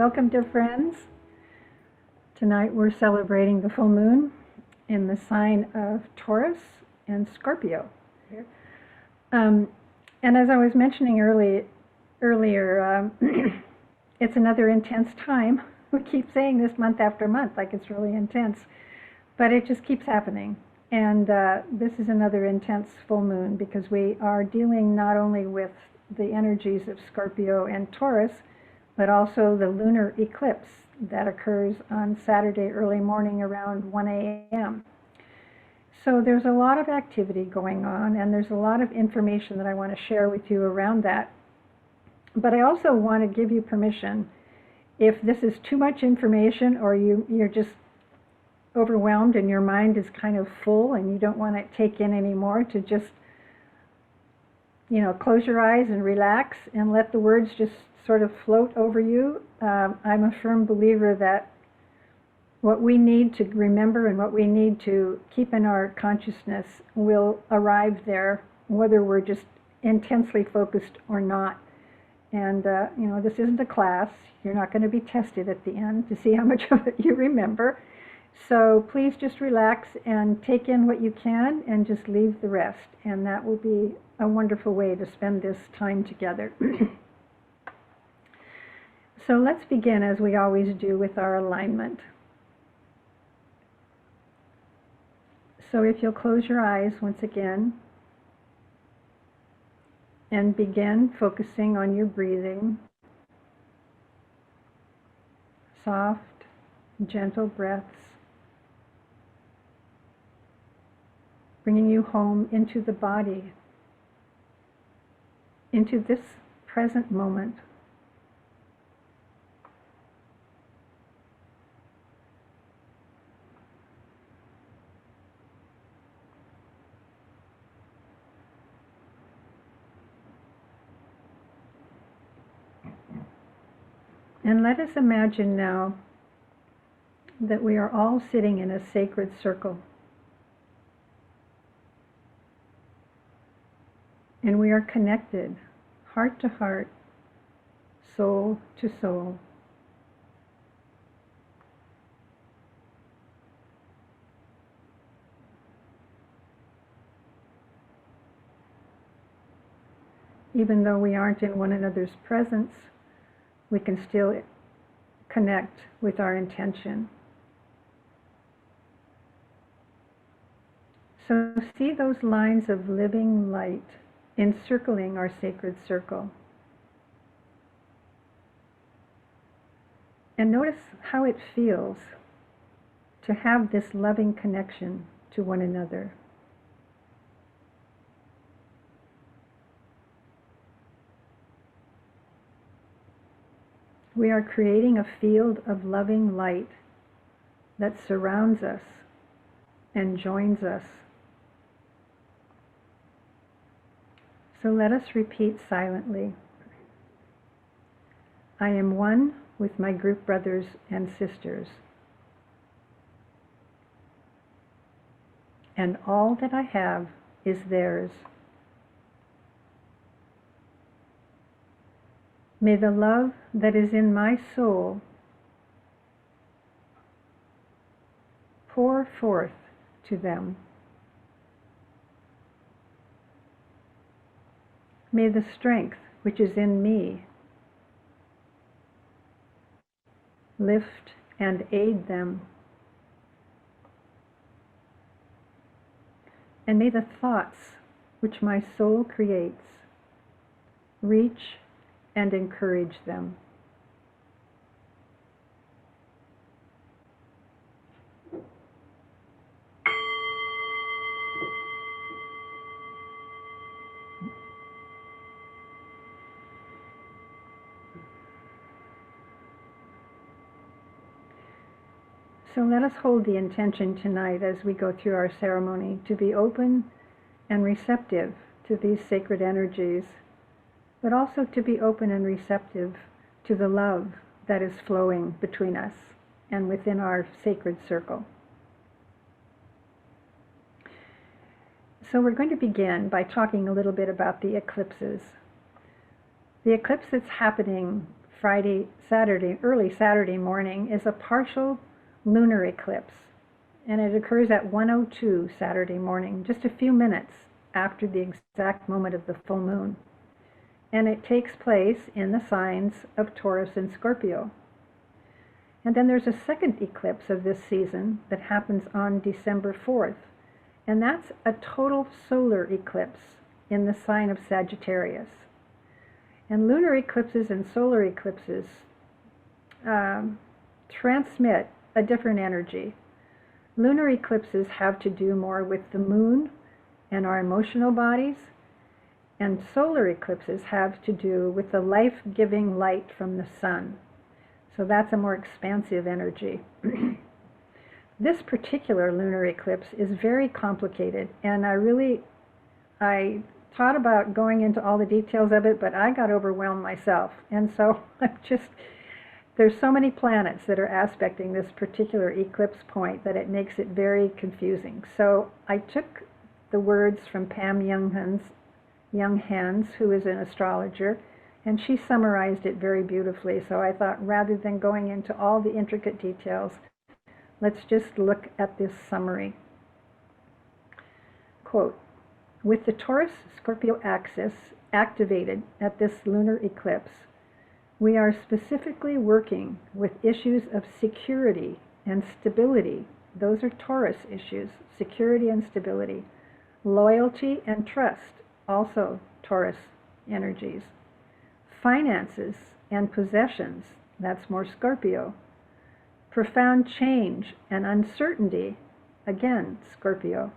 Welcome, dear friends. Tonight we're celebrating the full moon in the sign of Taurus and Scorpio. And as I was mentioning earlier, it's another intense time. We keep saying this month after month, like it's really intense, but it just keeps happening. And this is another intense full moon because we are dealing not only with the energies of Scorpio and Taurus, but also the lunar eclipse that occurs on Saturday early morning around 1 a.m. So there's a lot of activity going on, and there's a lot of information that I want to share with you around that. But I also want to give you permission, if this is too much information or you're just overwhelmed and your mind is kind of full and you don't want to take in anymore, to just, close your eyes and relax and let the words just sort of float over you. I'm a firm believer that what we need to remember and what we need to keep in our consciousness will arrive there, whether we're just intensely focused or not. And, this isn't a class. You're not going to be tested at the end to see how much of it you remember. So please just relax and take in what you can and just leave the rest. And that will be a wonderful way to spend this time together. So let's begin, as we always do, with our alignment. So if you'll close your eyes once again and begin focusing on your breathing, soft, gentle breaths, bringing you home into the body, into this present moment. And let us imagine now that we are all sitting in a sacred circle. And we are connected, heart to heart, soul to soul. Even though we aren't in one another's presence, we can still connect with our intention. So see those lines of living light encircling our sacred circle. And notice how it feels to have this loving connection to one another. We are creating a field of loving light that surrounds us and joins us. So let us repeat silently. I am one with my group brothers and sisters, and all that I have is theirs. May the love that is in my soul pour forth to them. May the strength which is in me lift and aid them. And may the thoughts which my soul creates reach and encourage them. So let us hold the intention tonight as we go through our ceremony to be open and receptive to these sacred energies, but also to be open and receptive to the love that is flowing between us and within our sacred circle. So we're going to begin by talking a little bit about the eclipses. The eclipse that's happening early Saturday morning, is a partial lunar eclipse, and it occurs at 1:02 Saturday morning, just a few minutes after the exact moment of the full moon. And it takes place in the signs of Taurus and Scorpio. And then there's a second eclipse of this season that happens on December 4th, and that's a total solar eclipse in the sign of Sagittarius. And lunar eclipses and solar eclipses transmit a different energy. Lunar eclipses have to do more with the moon and our emotional bodies, and solar eclipses have to do with the life-giving light from the sun. So that's a more expansive energy. This particular lunar eclipse is very complicated, and I thought about going into all the details of it, but I got overwhelmed myself. And so there's so many planets that are aspecting this particular eclipse point that it makes it very confusing. So I took the words from Pam Johannsen, who is an astrologer, and she summarized it very beautifully. So I thought, rather than going into all the intricate details, let's just look at this summary. Quote, with the Taurus-Scorpio axis activated at this lunar eclipse, we are specifically working with issues of security and stability. Those are Taurus issues, security and stability. Loyalty and trust, also Taurus energies. Finances and possessions, that's more Scorpio. Profound change and uncertainty, again Scorpio.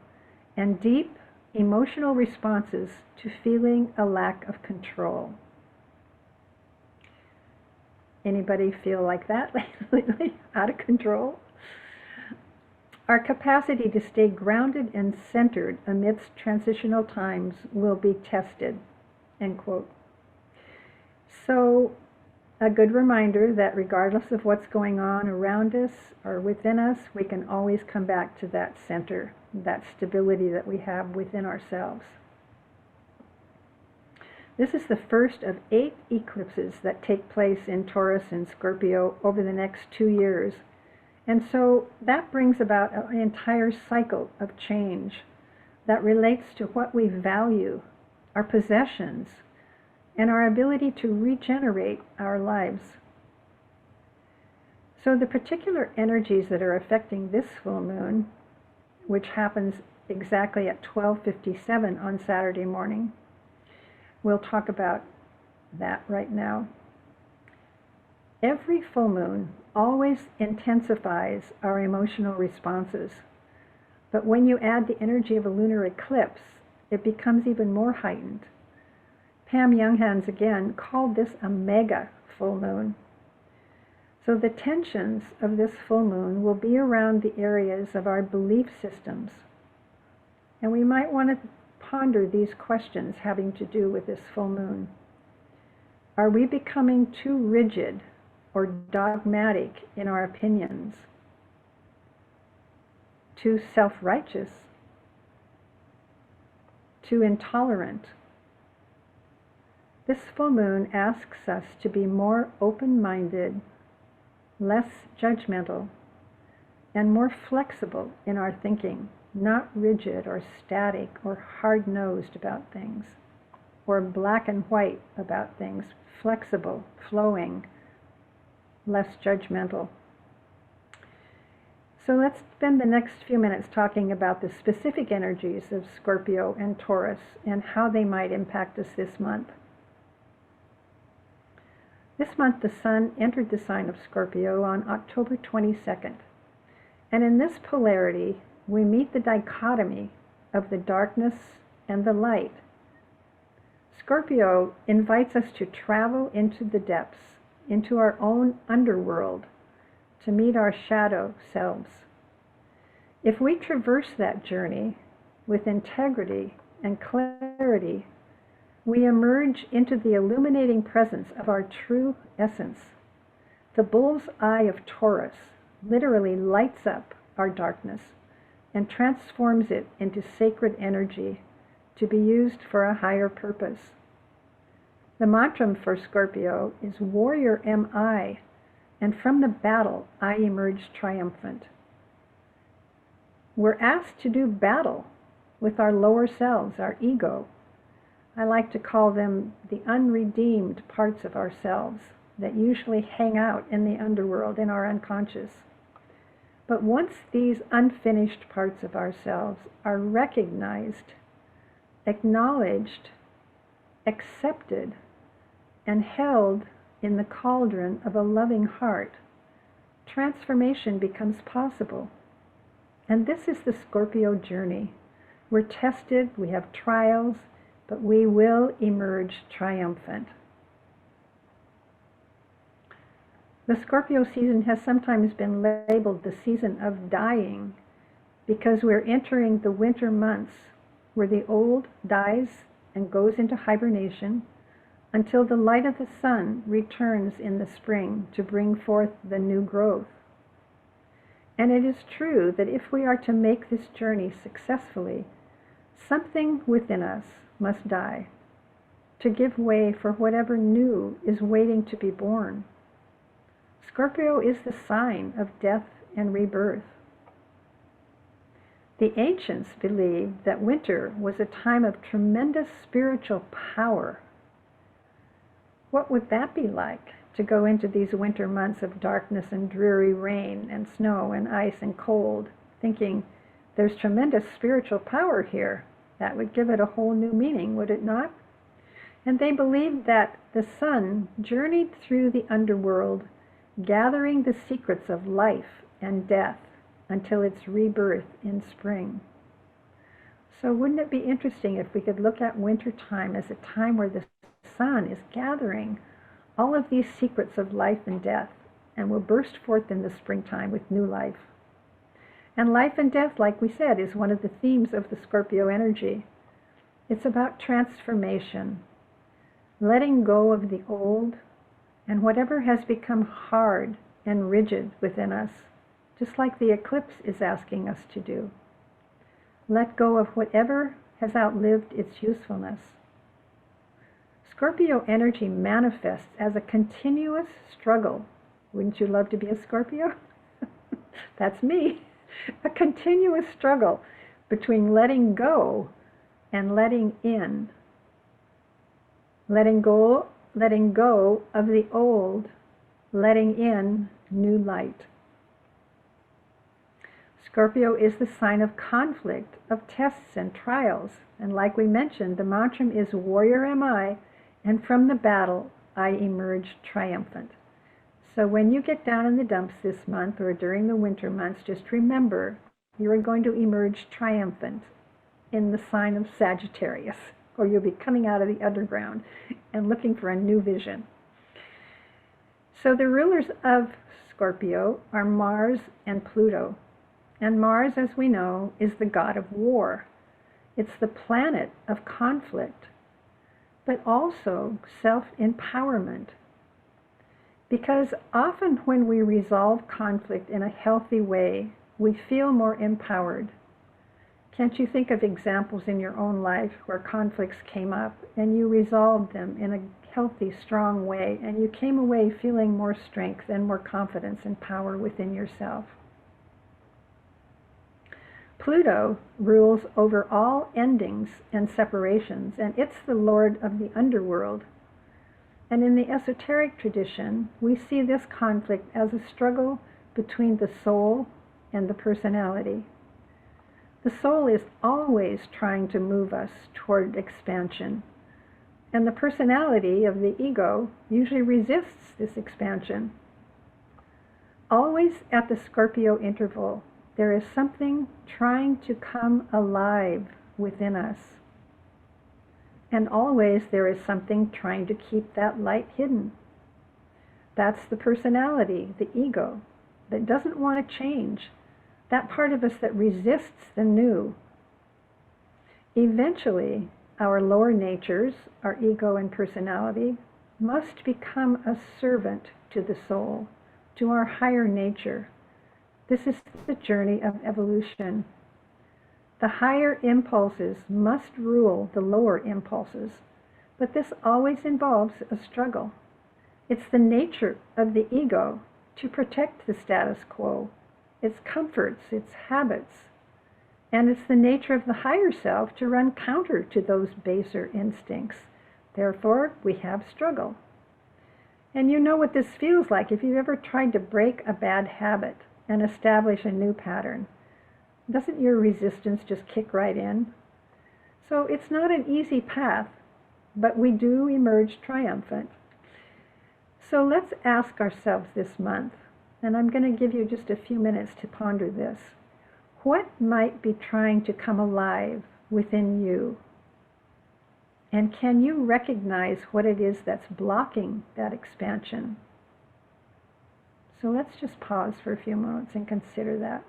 And deep emotional responses to feeling a lack of control. Anybody feel like that lately? Out of control? Our capacity to stay grounded and centered amidst transitional times will be tested, end quote. So, a good reminder that regardless of what's going on around us or within us, we can always come back to that center, that stability that we have within ourselves. This is the first of 8 eclipses that take place in Taurus and Scorpio over the next 2 years. And so that brings about an entire cycle of change that relates to what we value, our possessions, and our ability to regenerate our lives. So the particular energies that are affecting this full moon, which happens exactly at 12:57 on Saturday morning, we'll talk about that right now. Every full moon always intensifies our emotional responses. But when you add the energy of a lunar eclipse, it becomes even more heightened. Pam Johannsen again called this a mega full moon. So the tensions of this full moon will be around the areas of our belief systems. And we might want to ponder these questions having to do with this full moon. Are we becoming too rigid or dogmatic in our opinions? Too self-righteous? Too intolerant? This full moon asks us to be more open-minded, less judgmental, and more flexible in our thinking, not rigid or static or hard-nosed about things, or black and white about things, flexible, flowing, less judgmental. So let's spend the next few minutes talking about the specific energies of Scorpio and Taurus and how they might impact us this month. This month, the Sun entered the sign of Scorpio on October 22nd. And in this polarity, we meet the dichotomy of the darkness and the light. Scorpio invites us to travel into the depths, into our own underworld, to meet our shadow selves. If we traverse that journey with integrity and clarity, we emerge into the illuminating presence of our true essence. The bull's eye of Taurus literally lights up our darkness and transforms it into sacred energy to be used for a higher purpose. The mantra for Scorpio is "Warrior am I, and from the battle I emerge triumphant." We're asked to do battle with our lower selves, our ego. I like to call them the unredeemed parts of ourselves that usually hang out in the underworld, in our unconscious. But once these unfinished parts of ourselves are recognized, acknowledged, accepted, and held in the cauldron of a loving heart, transformation becomes possible. And this is the Scorpio journey. We're tested, we have trials, but we will emerge triumphant. The Scorpio season has sometimes been labeled the season of dying because we're entering the winter months where the old dies and goes into hibernation until the light of the sun returns in the spring to bring forth the new growth. And it is true that if we are to make this journey successfully, something within us must die to give way for whatever new is waiting to be born. Scorpio is the sign of death and rebirth. The ancients believed that winter was a time of tremendous spiritual power. What would that be like, to go into these winter months of darkness and dreary rain and snow and ice and cold, thinking there's tremendous spiritual power here? That would give it a whole new meaning, would it not? And they believed that the sun journeyed through the underworld, gathering the secrets of life and death until its rebirth in spring. So wouldn't it be interesting if we could look at winter time as a time where the sun is gathering all of these secrets of life and death and will burst forth in the springtime with new life. And life and death, like we said, is one of the themes of the Scorpio energy. It's about transformation, letting go of the old and whatever has become hard and rigid within us, just like the eclipse is asking us to do. Let go of whatever has outlived its usefulness. Scorpio energy manifests as a continuous struggle. Wouldn't you love to be a Scorpio? That's me. A continuous struggle between letting go and letting in. Letting go of the old, letting in new light. Scorpio is the sign of conflict, of tests and trials. And like we mentioned, the mantra is "Warrior am I, and from the battle I emerge triumphant." So when you get down in the dumps this month or during the winter months, just remember you are going to emerge triumphant in the sign of Sagittarius, or you'll be coming out of the underground and looking for a new vision. So the rulers of Scorpio are Mars and Pluto. And Mars, as we know, is the god of war. It's the planet of conflict, but also self-empowerment. Because often when we resolve conflict in a healthy way, we feel more empowered. Can't you think of examples in your own life where conflicts came up and you resolved them in a healthy, strong way, and you came away feeling more strength and more confidence and power within yourself? Pluto rules over all endings and separations, and it's the lord of the underworld. And in the esoteric tradition, we see this conflict as a struggle between the soul and the personality. The soul is always trying to move us toward expansion, and the personality of the ego usually resists this expansion. Always at the Scorpio interval, there is something trying to come alive within us. And always there is something trying to keep that light hidden. That's the personality, the ego, that doesn't want to change. That part of us that resists the new. Eventually, our lower natures, our ego and personality, must become a servant to the soul, to our higher nature. This is the journey of evolution. The higher impulses must rule the lower impulses. But this always involves a struggle. It's the nature of the ego to protect the status quo, its comforts, its habits, and it's the nature of the higher self to run counter to those baser instincts. Therefore, we have struggle. And you know what this feels like if you've ever tried to break a bad habit and establish a new pattern. Doesn't your resistance just kick right in? So it's not an easy path, but we do emerge triumphant. So let's ask ourselves this month, and I'm going to give you just a few minutes to ponder this. What might be trying to come alive within you? And can you recognize what it is that's blocking that expansion? So let's just pause for a few moments and consider that.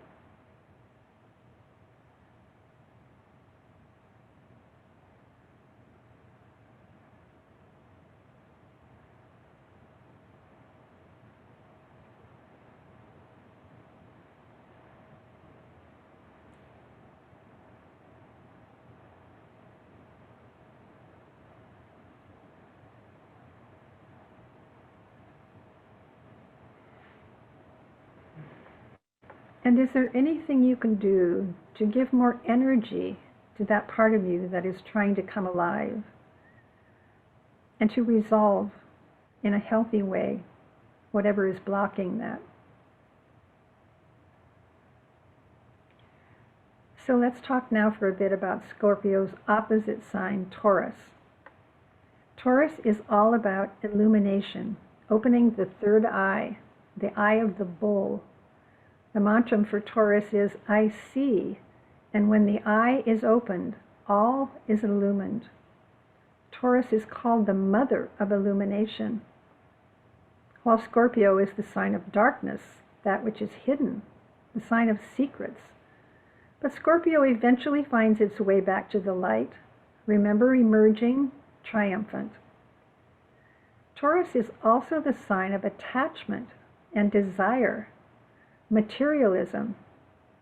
And is there anything you can do to give more energy to that part of you that is trying to come alive and to resolve in a healthy way whatever is blocking that? So let's talk now for a bit about Scorpio's opposite sign, Taurus. Taurus is all about illumination, opening the third eye, the eye of the bull. The mantra for Taurus is, I see, and when the eye is opened, all is illumined. Taurus is called the mother of illumination, while Scorpio is the sign of darkness, that which is hidden, the sign of secrets. But Scorpio eventually finds its way back to the light, remember, emerging triumphant. Taurus is also the sign of attachment and desire, materialism,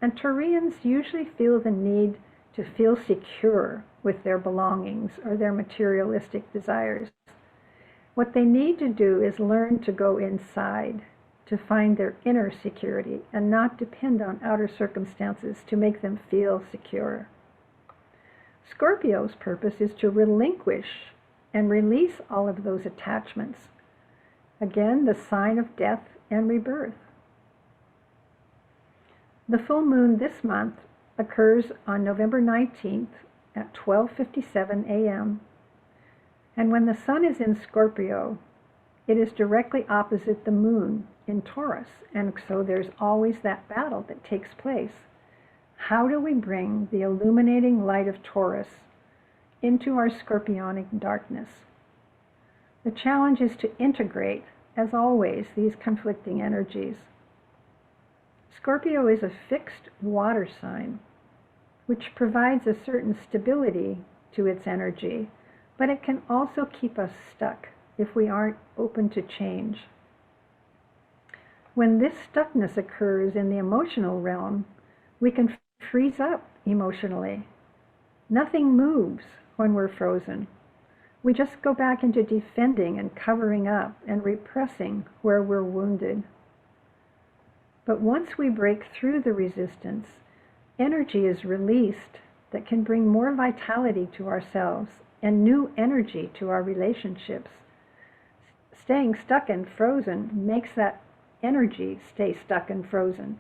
and Taurians usually feel the need to feel secure with their belongings or their materialistic desires. What they need to do is learn to go inside, to find their inner security and not depend on outer circumstances to make them feel secure. Scorpio's purpose is to relinquish and release all of those attachments. Again, the sign of death and rebirth. The full moon this month occurs on November 19th at 12:57 a.m. And when the sun is in Scorpio, it is directly opposite the moon in Taurus. And so there's always that battle that takes place. How do we bring the illuminating light of Taurus into our scorpionic darkness? The challenge is to integrate, as always, these conflicting energies. Scorpio is a fixed water sign, which provides a certain stability to its energy, but it can also keep us stuck if we aren't open to change. When this stuckness occurs in the emotional realm, we can freeze up emotionally. Nothing moves when we're frozen. We just go back into defending and covering up and repressing where we're wounded. But once we break through the resistance, energy is released that can bring more vitality to ourselves and new energy to our relationships. Staying stuck and frozen makes that energy stay stuck and frozen.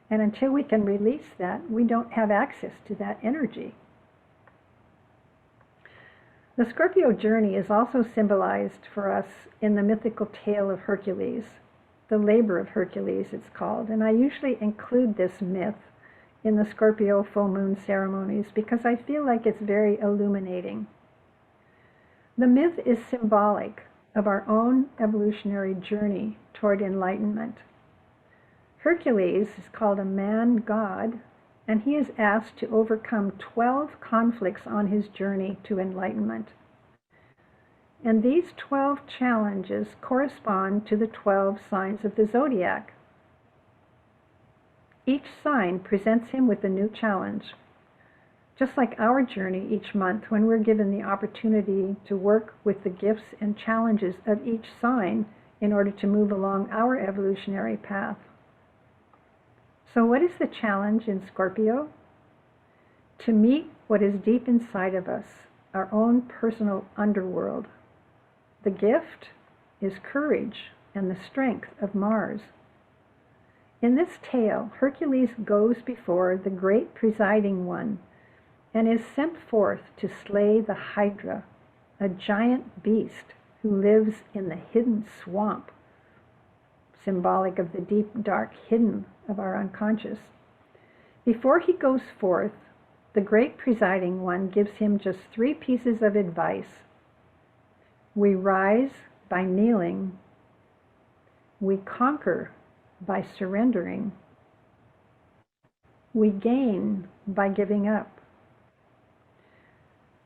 And until we can release that, we don't have access to that energy. The Scorpio journey is also symbolized for us in the mythical tale of Hercules. The Labor of Hercules, it's called, and I usually include this myth in the Scorpio full moon ceremonies because I feel like it's very illuminating. The myth is symbolic of our own evolutionary journey toward enlightenment. Hercules is called a man-god, and he is asked to overcome 12 conflicts on his journey to enlightenment. And these 12 challenges correspond to the 12 signs of the zodiac. Each sign presents him with a new challenge. Just like our journey each month, when we're given the opportunity to work with the gifts and challenges of each sign in order to move along our evolutionary path. So what is the challenge in Scorpio? To meet what is deep inside of us, our own personal underworld. The gift is courage and the strength of Mars. In this tale, Hercules goes before the great presiding one and is sent forth to slay the Hydra, a giant beast who lives in the hidden swamp, symbolic of the deep, dark hidden of our unconscious. Before he goes forth, the great presiding one gives him just 3 pieces of advice. We rise by kneeling. We conquer by surrendering. We gain by giving up.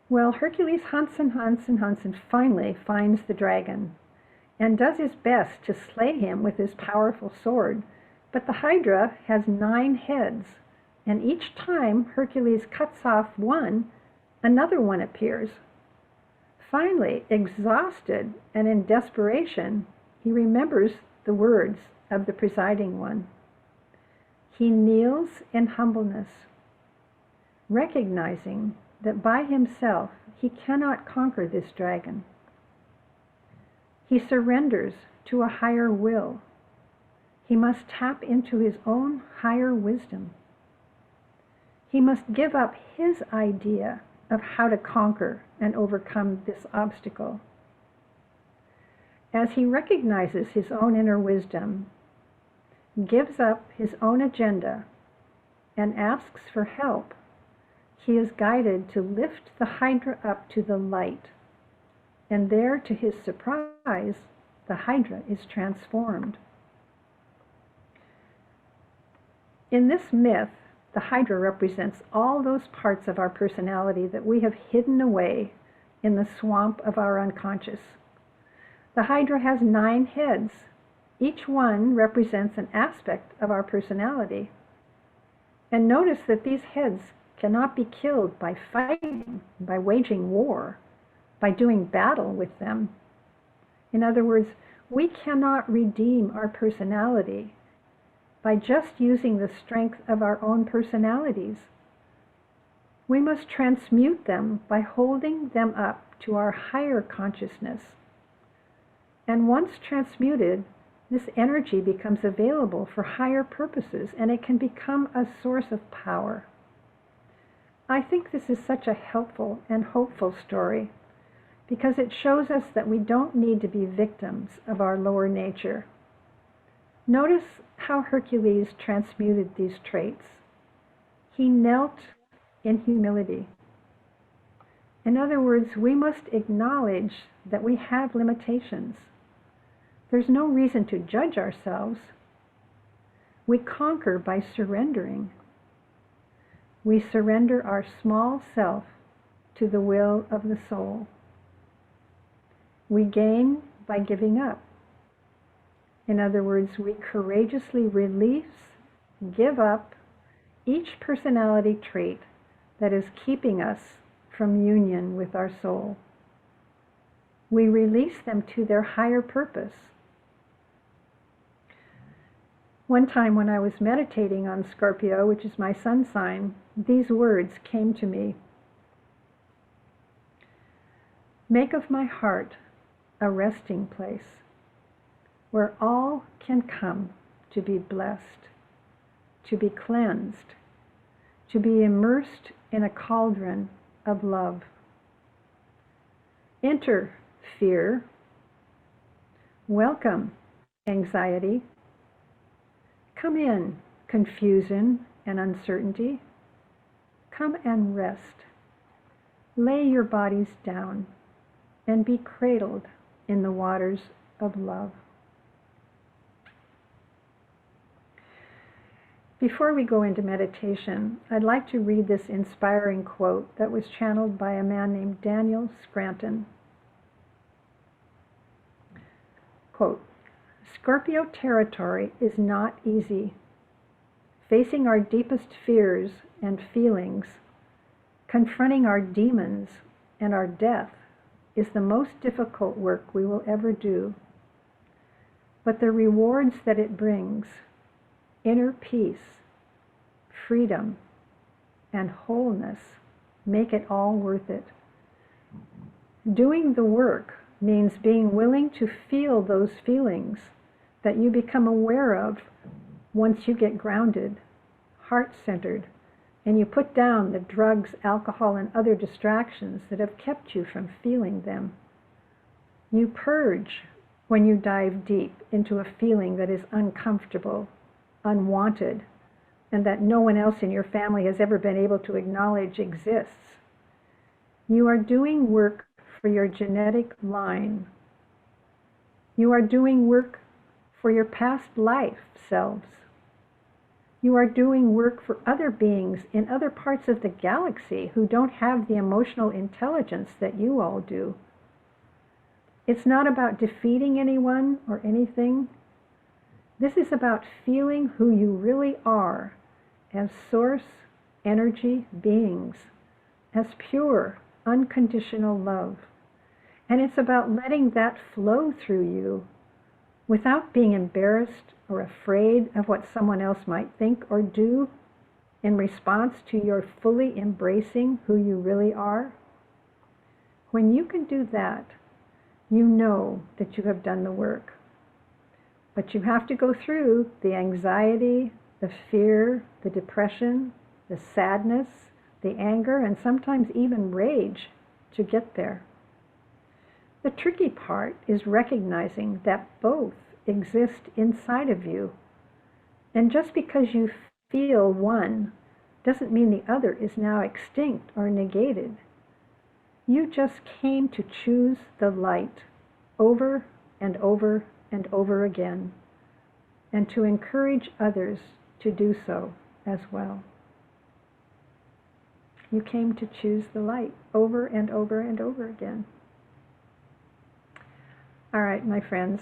Well, Hercules hunts and finally finds the dragon and does his best to slay him with his powerful sword. But the Hydra has 9 heads, and each time Hercules cuts off one, another one appears. Finally, exhausted and in desperation, he remembers the words of the presiding one. He kneels in humbleness, recognizing that by himself he cannot conquer this dragon. He surrenders to a higher will. He must tap into his own higher wisdom. He must give up his idea of how to conquer and overcome this obstacle. As he recognizes his own inner wisdom, gives up his own agenda, and asks for help, he is guided to lift the Hydra up to the light. And there, to his surprise, the Hydra is transformed. In this myth, the Hydra represents all those parts of our personality that we have hidden away in the swamp of our unconscious. The Hydra has 9 heads. Each one represents an aspect of our personality. And notice that these heads cannot be killed by fighting, by waging war, by doing battle with them. In other words, we cannot redeem our personality by just using the strength of our own personalities. We must transmute them by holding them up to our higher consciousness. And once transmuted, this energy becomes available for higher purposes, and it can become a source of power. I think this is such a helpful and hopeful story because it shows us that we don't need to be victims of our lower nature. Notice how Hercules transmuted these traits. He knelt in humility. In other words, we must acknowledge that we have limitations. There's no reason to judge ourselves. We conquer by surrendering. We surrender our small self to the will of the soul. We gain by giving up. In other words, we courageously release, give up each personality trait that is keeping us from union with our soul. We release them to their higher purpose. One time when I was meditating on Scorpio, which is my sun sign, these words came to me. Make of my heart a resting place where all can come to be blessed, to be cleansed, to be immersed in a cauldron of love. Enter fear. Welcome anxiety. Come in confusion and uncertainty. Come and rest. Lay your bodies down and be cradled in the waters of love. Before we go into meditation, I'd like to read this inspiring quote that was channeled by a man named Daniel Scranton. Quote, Scorpio territory is not easy. Facing our deepest fears and feelings Confronting our demons and our death is the most difficult work we will ever do. But the rewards that it brings, inner peace, freedom, and wholeness, make it all worth it. Doing the work means being willing to feel those feelings that you become aware of once you get grounded, heart-centered, and you put down the drugs, alcohol, and other distractions that have kept you from feeling them. You purge when you dive deep into a feeling that is uncomfortable, unwanted, and that no one else in your family has ever been able to acknowledge exists. You are doing work for your genetic line. You are doing work for your past life selves. You are doing work for other beings in other parts of the galaxy who don't have the emotional intelligence that you all do. It's not about defeating anyone or anything. This is about feeling who you really are as source, energy beings, as pure, unconditional love. And it's about letting that flow through you without being embarrassed or afraid of what someone else might think or do in response to your fully embracing who you really are. When you can do that, you know that you have done the work. But you have to go through the anxiety, the fear, the depression, the sadness, the anger, and sometimes even rage to get there. The tricky part is recognizing that both exist inside of you. And just because you feel one doesn't mean the other is now extinct or negated. You just came to choose the light over and over and over again, and to encourage others to do so as well. You came to choose the light over and over and over again. All right, my friends,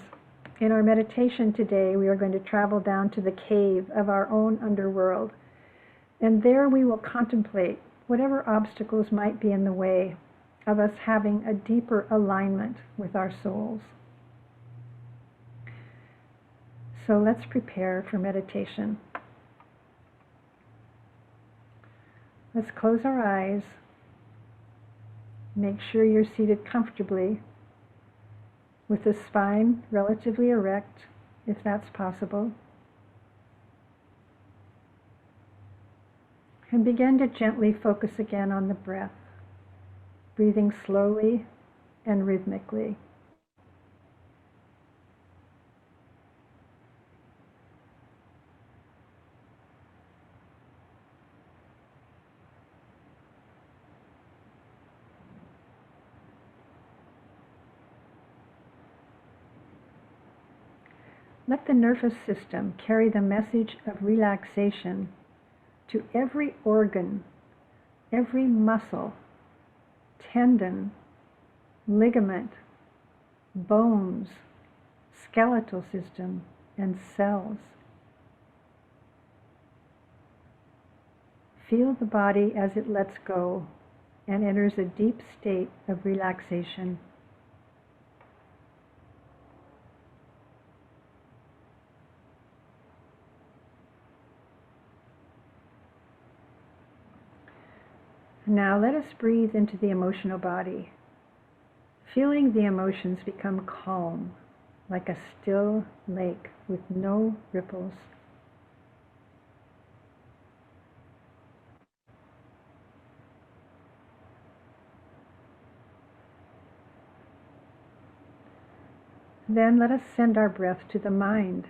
in our meditation today, we are going to travel down to the cave of our own underworld, and there we will contemplate whatever obstacles might be in the way of us having a deeper alignment with our souls. So let's prepare for meditation. Let's close our eyes. Make sure you're seated comfortably with the spine relatively erect, if that's possible. And begin to gently focus again on the breath, breathing slowly and rhythmically. Let the nervous system carry the message of relaxation to every organ, every muscle, tendon, ligament, bones, skeletal system, and cells. Feel the body as it lets go and enters a deep state of relaxation. Now let us breathe into the emotional body, feeling the emotions become calm, like a still lake with no ripples. Then let us send our breath to the mind,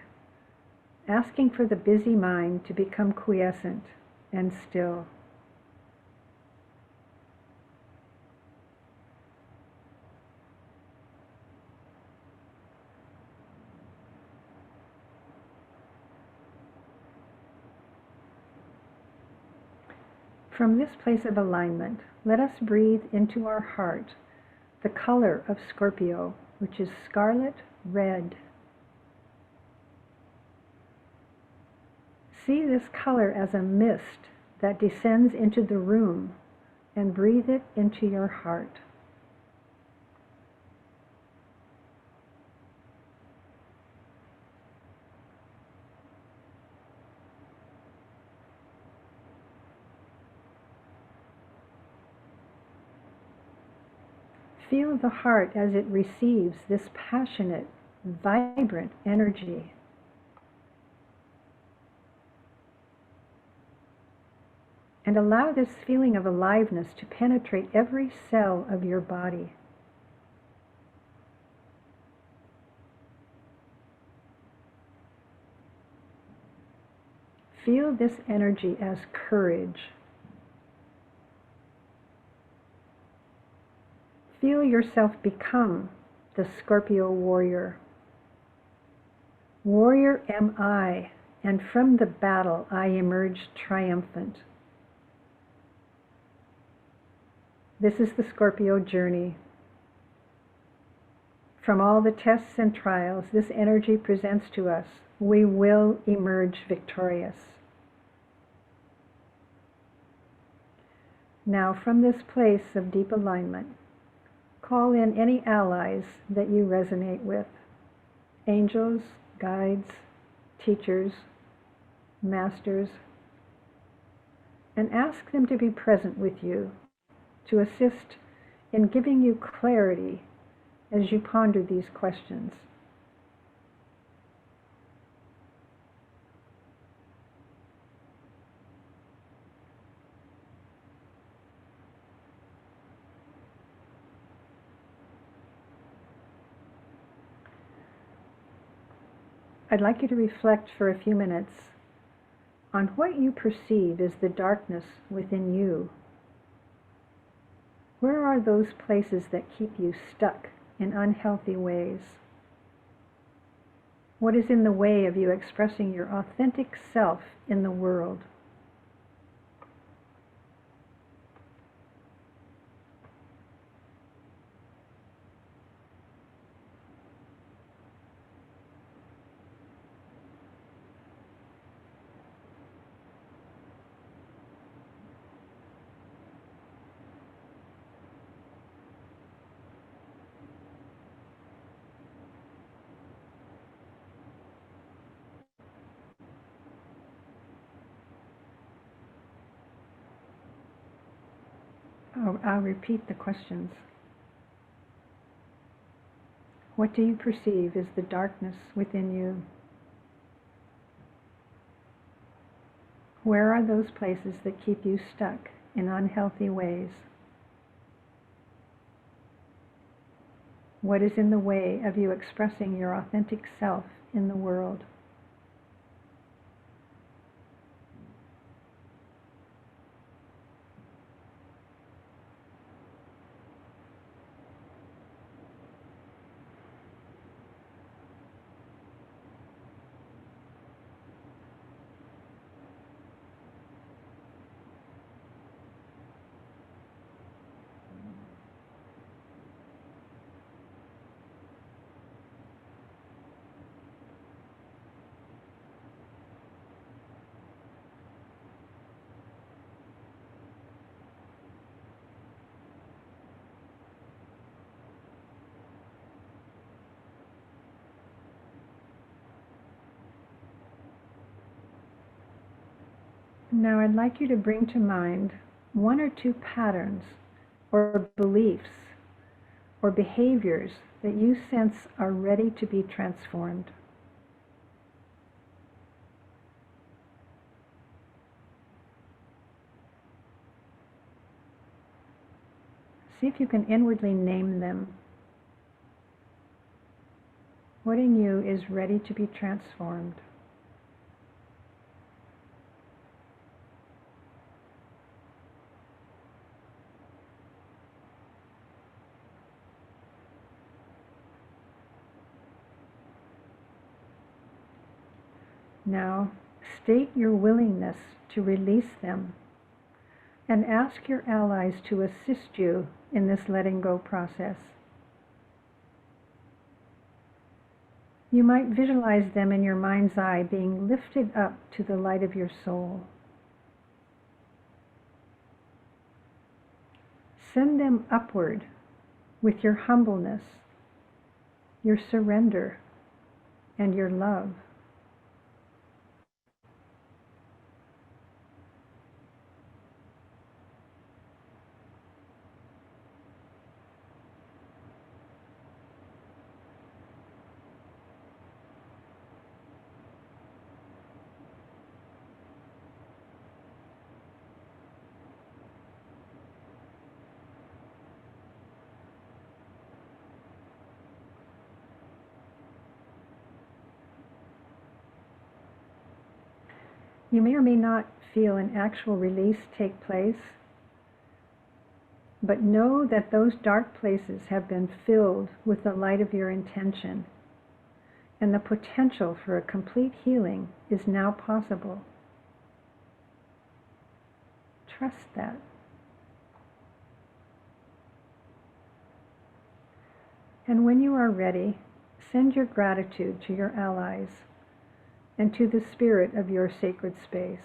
asking for the busy mind to become quiescent and still. From this place of alignment, let us breathe into our heart the color of Scorpio, which is scarlet red. See this color as a mist that descends into the room and breathe it into your heart. Feel the heart as it receives this passionate, vibrant energy. And allow this feeling of aliveness to penetrate every cell of your body. Feel this energy as courage. Feel yourself become the Scorpio warrior. Warrior am I, and from the battle I emerge triumphant. This is the Scorpio journey. From all the tests and trials this energy presents to us, we will emerge victorious. Now, from this place of deep alignment, call in any allies that you resonate with, angels, guides, teachers, masters, and ask them to be present with you, to assist in giving you clarity as you ponder these questions. I'd like you to reflect for a few minutes on what you perceive as the darkness within you. Where are those places that keep you stuck in unhealthy ways? What is in the way of you expressing your authentic self in the world? I'll repeat the questions. What do you perceive as the darkness within you? Where are those places that keep you stuck in unhealthy ways? What is in the way of you expressing your authentic self in the world? Now I'd like you to bring to mind one or two patterns or beliefs or behaviors that you sense are ready to be transformed. See if you can inwardly name them. What in you is ready to be transformed? Now, state your willingness to release them and ask your allies to assist you in this letting go process. You might visualize them in your mind's eye being lifted up to the light of your soul. send them upward with your humbleness, your surrender, and your love. You may or may not feel an actual release take place, but know that those dark places have been filled with the light of your intention, and the potential for a complete healing is now possible. Trust that. And when you are ready, send your gratitude to your allies and to the spirit of your sacred space.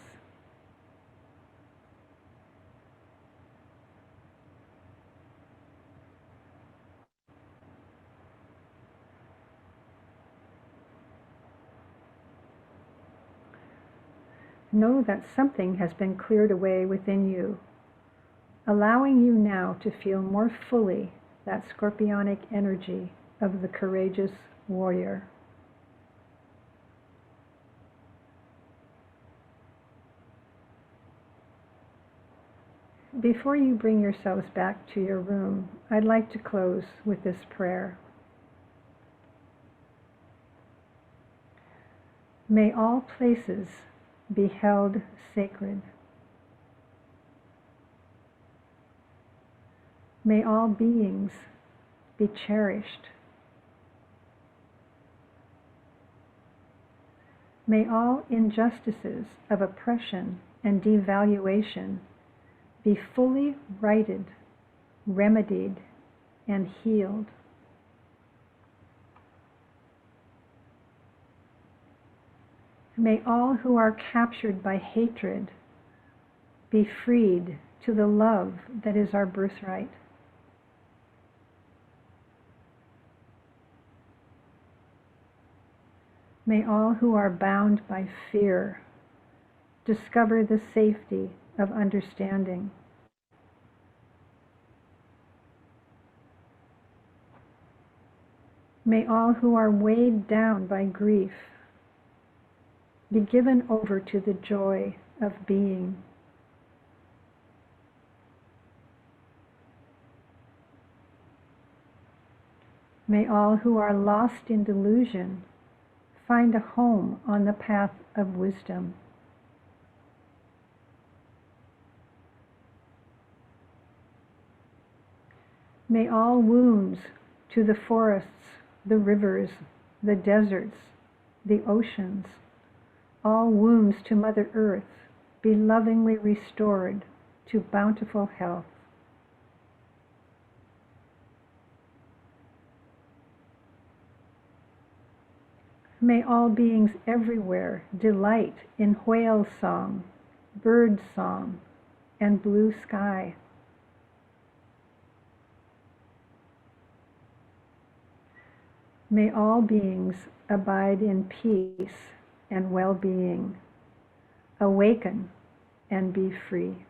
Know that something has been cleared away within you, allowing you now to feel more fully that scorpionic energy of the courageous warrior. Before you bring yourselves back to your room, I'd like to close with this prayer. May all places be held sacred. May all beings be cherished. May all injustices of oppression and devaluation be fully righted, remedied, and healed. May all who are captured by hatred be freed to the love that is our birthright. May all who are bound by fear discover the safety of understanding. May all who are weighed down by grief be given over to the joy of being. May all who are lost in delusion find a home on the path of wisdom. May all wounds to the forests, the rivers, the deserts, the oceans, all wounds to Mother Earth be lovingly restored to bountiful health. May all beings everywhere delight in whale song, bird song, and blue sky. May all beings abide in peace and well-being, awaken and be free.